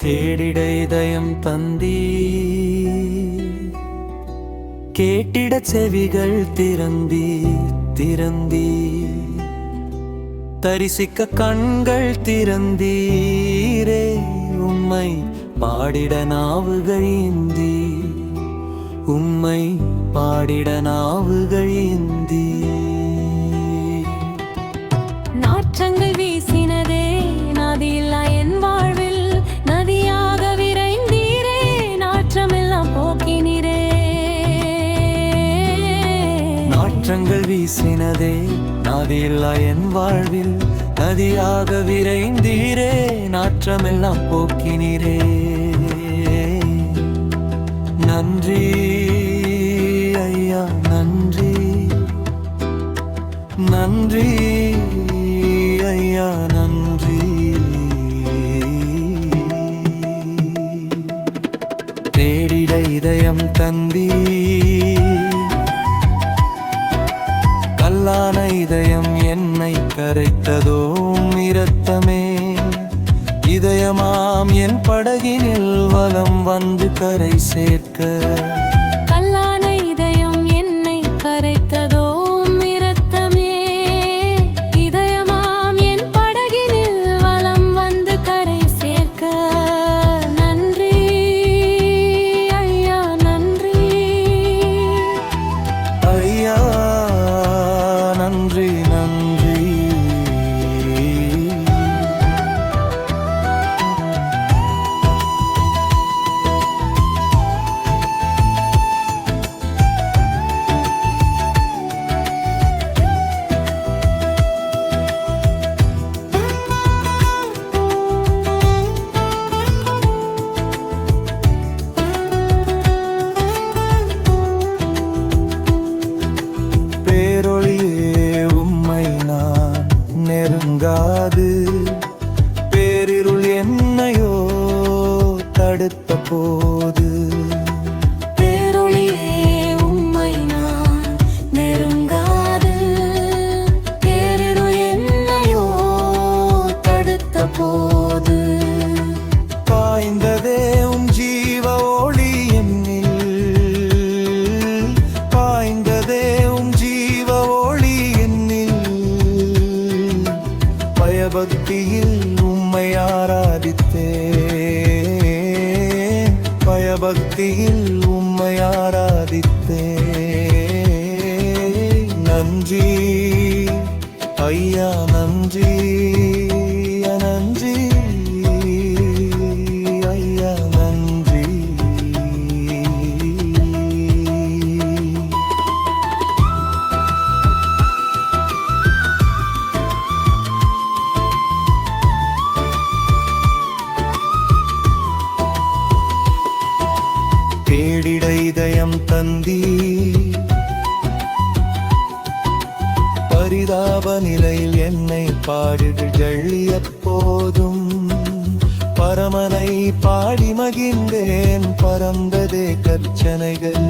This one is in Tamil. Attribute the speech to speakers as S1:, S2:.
S1: தேடிட இதயம் தந்தீ, கேட்டிட செவிகள் திறந்தீ, தரிசிக்க கண்கள் திறந்தீரே. உம்மை பாடிட நாவுகள் ஏந்தி, உம்மை பாடிட நாவுகள் ஏந்தி.
S2: நாற்றங்கள் வீசினதே நதியில்லா என் வாழ்வில், நதியாக விரைந்தீரே, நாற்றமெல்லாம் போக்கினீரே.
S1: நாற்றங்கள் வீசினதே நதியில்லா என் வாழ்வில், நதியாக விரைந்தீரே, நாற்றமெல்லாம் போக்கினீரே. நன்றி ஐயா நன்றி, நன்றி ஐயா நன்றி. தேடிட இதயம் தந்தீ, கல்லான இதயம் என்னை கரைத்ததோம் இரத்தமே. இதயமாம் என் படகினில் வலம் வந்து கரை சேர்க்க,
S2: கல்லான இதயம் என்னை கரைத்ததோம் இரத்தமே. இதயமாம் என் படகினில் வலம் வந்து கரை சேர்க்க. நன்றி ஐயா நன்றி,
S1: ஐயா நன்றி நன்றி. நெருங்காது பேரிருள் என்னையோ தடுத்த போது,
S2: பேரொளியே உம்மை நான் நெருங்காது, பேரிருள் என்னையோ தடுத்த போது.
S1: பாய்ந்ததே உம் ஜீவ ஒளி என்னில், பாய்ந்ததே உம் ஜீவ ஒளி என்னில். பயபக்தியில் உம்மை ஆராதித்தேன், பயபக்தியில் உம்மை ஆராதித்தேன். நன்றி ஐயா நன்றி, நன்றி ஐயா நன்றி. தேடிட இதயம் தந்தீ, பரிதாப நிலையில் என்னை பாடுகள் எப்போதும். பரமனை பாடி மகிழ்ந்தேன், பறந்ததே கர்ச்சனைகள்.